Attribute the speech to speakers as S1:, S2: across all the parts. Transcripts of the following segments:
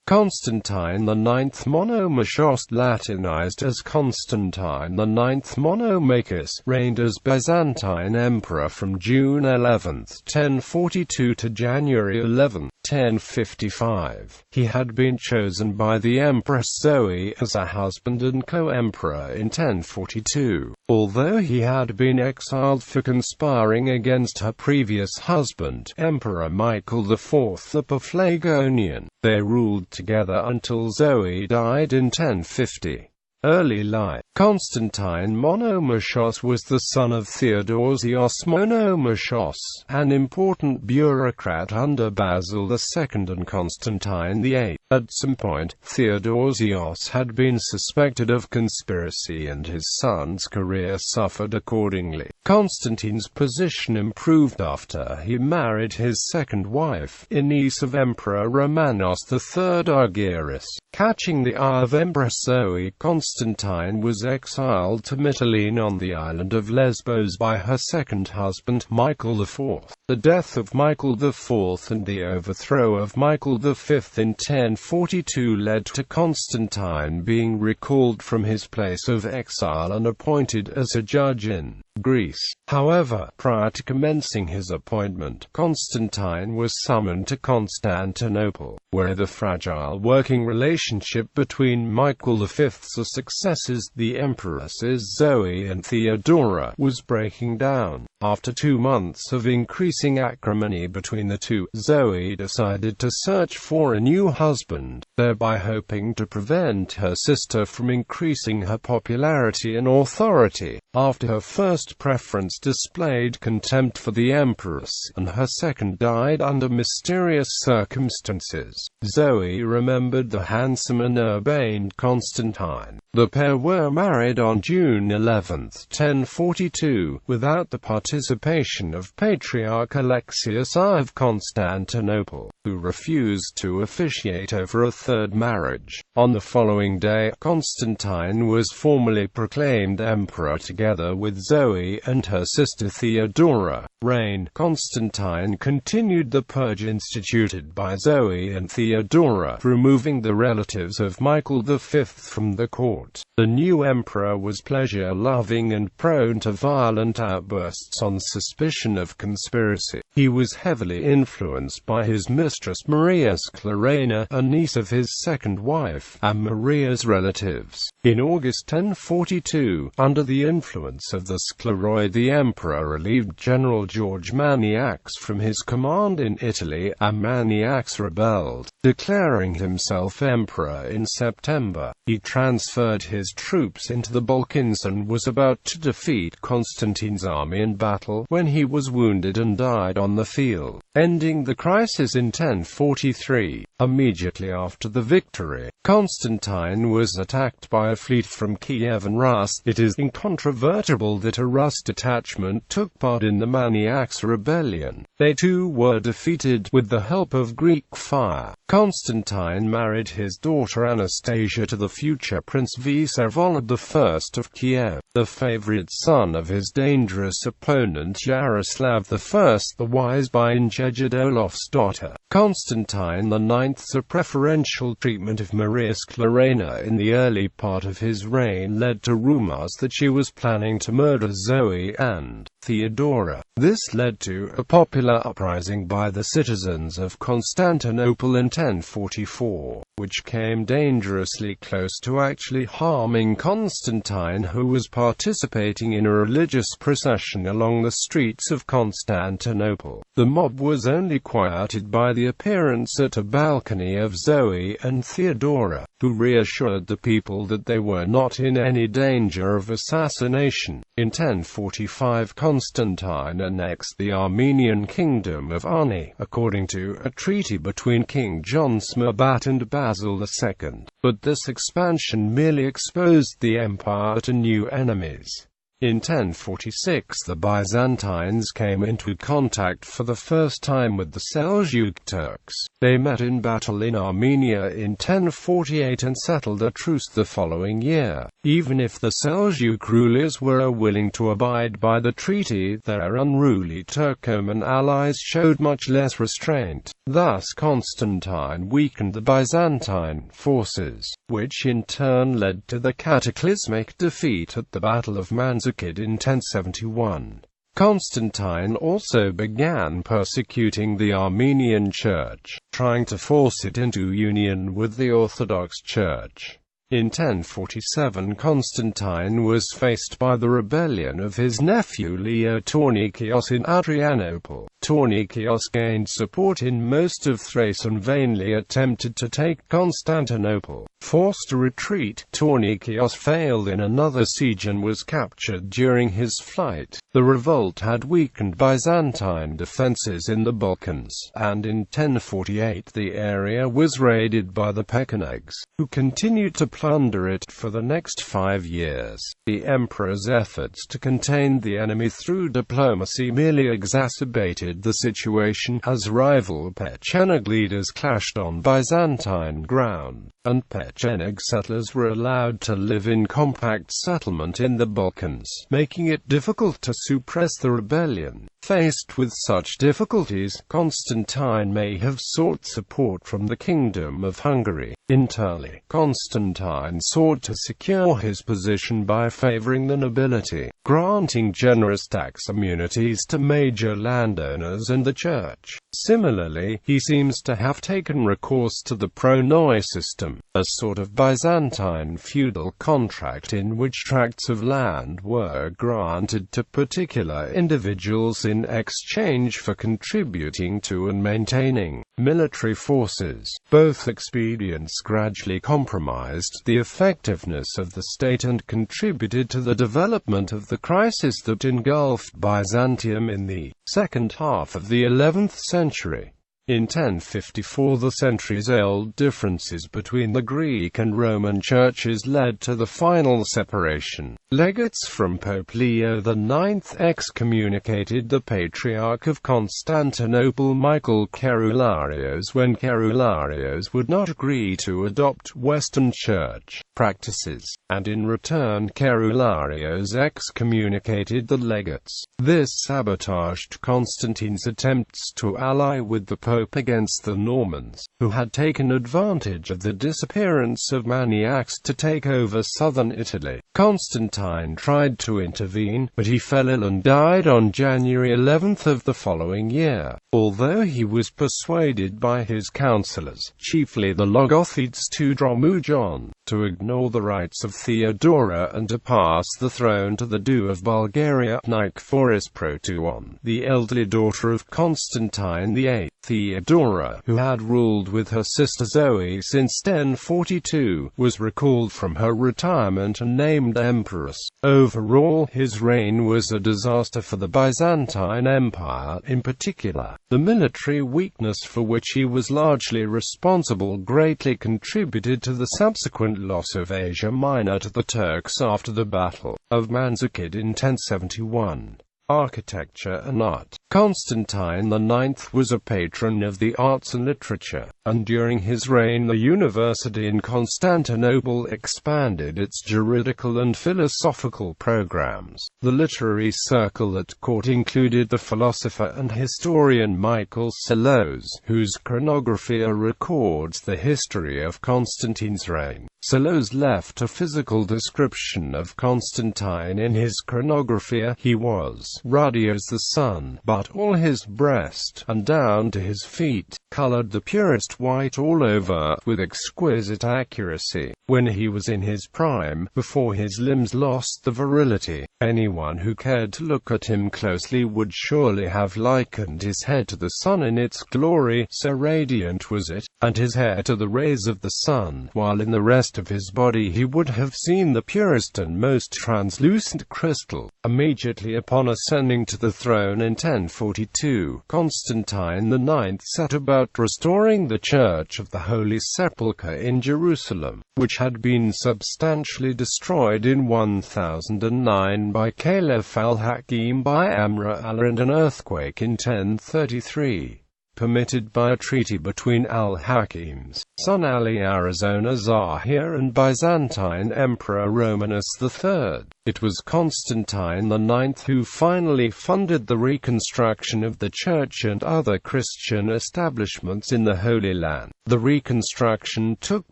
S1: Constantine IX Monomachos, Latinized as Constantine IX Monomachus, reigned as Byzantine emperor from June 11, 1042 to January 11, 1055. He had been chosen by the Empress Zoe as a husband and co-emperor in 1042. Although he had been exiled for conspiring against her previous husband, Emperor Michael IV the Paphlagonian, they ruled together until Zoe died in 1050. Early life. Constantine Monomachos was the son of Deuterium Monomachos, an important bureaucrat under Basil II and Constantine VIII. At some point, Theodosius had been suspected of conspiracy and his son's career suffered accordingly. Constantine's position improved after he married his second wife, a niece of Emperor Romanos III Argyrus. Catching the eye of Empress Zoe, Constantine was exiled to Mytilene on the island of Lesbos by her second husband, Michael IV. The death of Michael IV and the overthrow of Michael V in 1042 led to Constantine being recalled from his place of exile and appointed as a judge in Greece. However, prior to commencing his appointment, Constantine was summoned to Constantinople, where the fragile working relationship between Michael V's successors, the empresses Zoe and Theodora, was breaking down. After 2 months of increasing acrimony between the two, Zoe decided to search for a new husband, thereby hoping to prevent her sister from increasing her popularity and authority. After her first preference displayed contempt for the empress, and her second died under mysterious circumstances, Zoe remembered the handsome and urbane Constantine. The pair were married on June 11, 1042, without the participation of Patriarch Alexius I of Constantinople, who refused to officiate over a third marriage. On the following day, Constantine was formally proclaimed emperor together with Zoe and her sister Theodora. Reign. Constantine continued the purge instituted by Zoe and Theodora, removing the relatives of Michael V from the court. The new emperor was pleasure-loving and prone to violent outbursts on suspicion of conspiracy. He was heavily influenced by his mistress Maria Sclerena, a niece of his second wife, and Maria's relatives. In August 1042, under the influence of the Scleroi, the emperor relieved General George Maniax from his command in Italy, and Maniax rebelled. Declaring himself emperor in September, he transferred his troops into the Balkans and was about to defeat Constantine's army in battle, when he was wounded and died on the field, ending the crisis in 1043. Immediately after the victory, Constantine was attacked by a fleet from Kiev and Rus. It is incontrovertible that a Rus detachment took part in the Maniax rebellion. They too were defeated with the help of Greek fire. Constantine married his daughter Anastasia to the future Prince Vsevolod I of Kiev, the favorite son of his dangerous opponent Yaroslav I the Wise by Ingegerd Olaf's daughter. Constantine IX's preferential treatment of Maria Sclerena in the early part of his reign led to rumors that she was planning to murder Zoe and Theodora. This led to a popular uprising by the citizens of Constantinople in 1044, which came dangerously close to actually harming Constantine, who was participating in a religious procession along the streets of Constantinople. The mob was only quieted by the appearance at a balcony of Zoe and Theodora, who reassured the people that they were not in any danger of assassination. In 1045, Constantine annexed the Armenian kingdom of Ani, according to a treaty between King John Smerbat and Basil II. But this expansion merely exposed the empire to new enemies. In 1046, the Byzantines came into contact for the first time with the Seljuk Turks. They met in battle in Armenia in 1048 and settled a truce the following year. Even if the Seljuk rulers were willing to abide by the treaty, their unruly Turkoman allies showed much less restraint. Thus Constantine weakened the Byzantine forces, which in turn led to the cataclysmic defeat at the Battle of Manzikert in 1071. Constantine also began persecuting the Armenian Church, trying to force it into union with the Orthodox Church. In 1047 Constantine was faced by the rebellion of his nephew Leo Tournikios in Adrianople. Tournikios gained support in most of Thrace and vainly attempted to take Constantinople. Forced to retreat, Tournikios failed in another siege and was captured during his flight. The revolt had weakened Byzantine defences in the Balkans, and in 1048 the area was raided by the Pechenegs, who continued to plunder it for the next 5 years. The emperor's efforts to contain the enemy through diplomacy merely exacerbated the situation, as rival Pecheneg leaders clashed on Byzantine ground, and Pecheneg settlers were allowed to live in compact settlement in the Balkans, making it difficult to suppress the rebellion. Faced with such difficulties, Constantine may have sought support from the Kingdom of Hungary. Internally, Constantine sought to secure his position by favoring the nobility, granting generous tax immunities to major landowners and the church. Similarly, he seems to have taken recourse to the pronoi system, a sort of Byzantine feudal contract in which tracts of land were granted to particular individuals in exchange for contributing to and maintaining military forces. Both expedients gradually compromised the effectiveness of the state and contributed to the development of the crisis that engulfed Byzantium in the second half of the 11th century. In 1054 the centuries-old differences between the Greek and Roman churches led to the final separation. Legates from Pope Leo IX excommunicated the Patriarch of Constantinople Michael Kerularios when Kerularios would not agree to adopt Western Church practices, and in return Kerularios excommunicated the legates. This sabotaged Constantine's attempts to ally with the Pope against the Normans, who had taken advantage of the disappearance of maniacs to take over southern Italy. Constantine tried to intervene, but he fell ill and died on January 11 of the following year. Although he was persuaded by his counselors, chiefly the Logothetes Dromujon, to ignore the rights of Theodora and to pass the throne to the Duke of Bulgaria Nikephoros Protouon, the elderly daughter of Constantine VIII. Theodora, who had ruled with her sister Zoe since 1042, was recalled from her retirement and named empress. Overall, his reign was a disaster for the Byzantine Empire. In particular, the military weakness for which he was largely responsible greatly contributed to the subsequent loss of Asia Minor to the Turks after the Battle of Manzikert in 1071. Architecture and art. Constantine IX was a patron of the arts and literature, and during his reign the university in Constantinople expanded its juridical and philosophical programs. The literary circle at court included the philosopher and historian Michael Psellos, whose chronographia records the history of Constantine's reign. Psellos left a physical description of Constantine in his chronographia. He was ruddy as the sun, but all his breast, and down to his feet, colored the purest white all over, with exquisite accuracy. When he was in his prime, before his limbs lost the virility, anyone who cared to look at him closely would surely have likened his head to the sun in its glory, so radiant was it, and his hair to the rays of the sun, while in the rest of his body he would have seen the purest and most translucent crystal. Immediately upon ascending to the throne in 1042, Constantine IX set about restoring the Church of the Holy Sepulchre in Jerusalem, which had been substantially destroyed in 1009 by Caliph al-Hakim by Amr Allah and an earthquake in 1033. permitted by a treaty between al-Hakim's son Ali Arizona Zahir and Byzantine Emperor Romanus III. It was Constantine IX who finally funded the reconstruction of the church and other Christian establishments in the Holy Land. The reconstruction took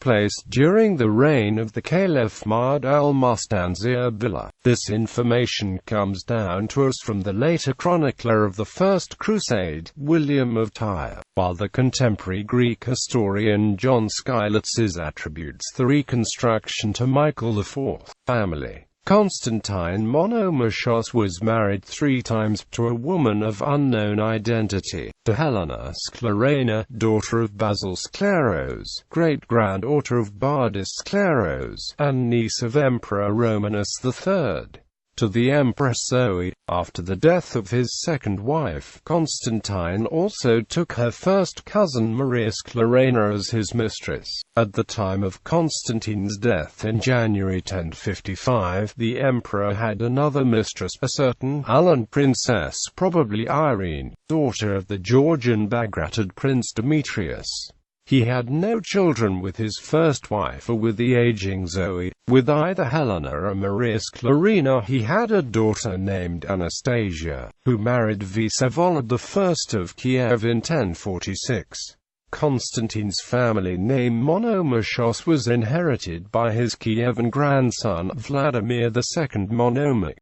S1: place during the reign of the Caliph Mahmud al-Mustanzir Billah. This information comes down to us from the later chronicler of the First Crusade, William of Tyre, while the contemporary Greek historian John Skylitzes attributes the reconstruction to Michael IV family. Constantine Monomachos was married 3 times to a woman of unknown identity, to Helena Sclerena, daughter of Basil Scleros, great-granddaughter of Bardus Scleros, and niece of Emperor Romanus III. To the Empress Zoe. After the death of his second wife, Constantine also took her first cousin Maria Sclerena as his mistress. At the time of Constantine's death in January 1055, the emperor had another mistress, a certain Alan princess, probably Irene, daughter of the Georgian Bagratid prince Demetrius. He had no children with his first wife or with the aging Zoe. With either Helena or Maria Sclerena he had a daughter named Anastasia, who married Vsevolod I of Kiev in 1046. Constantine's family name Monomachos was inherited by his Kievan grandson Vladimir II Monomach.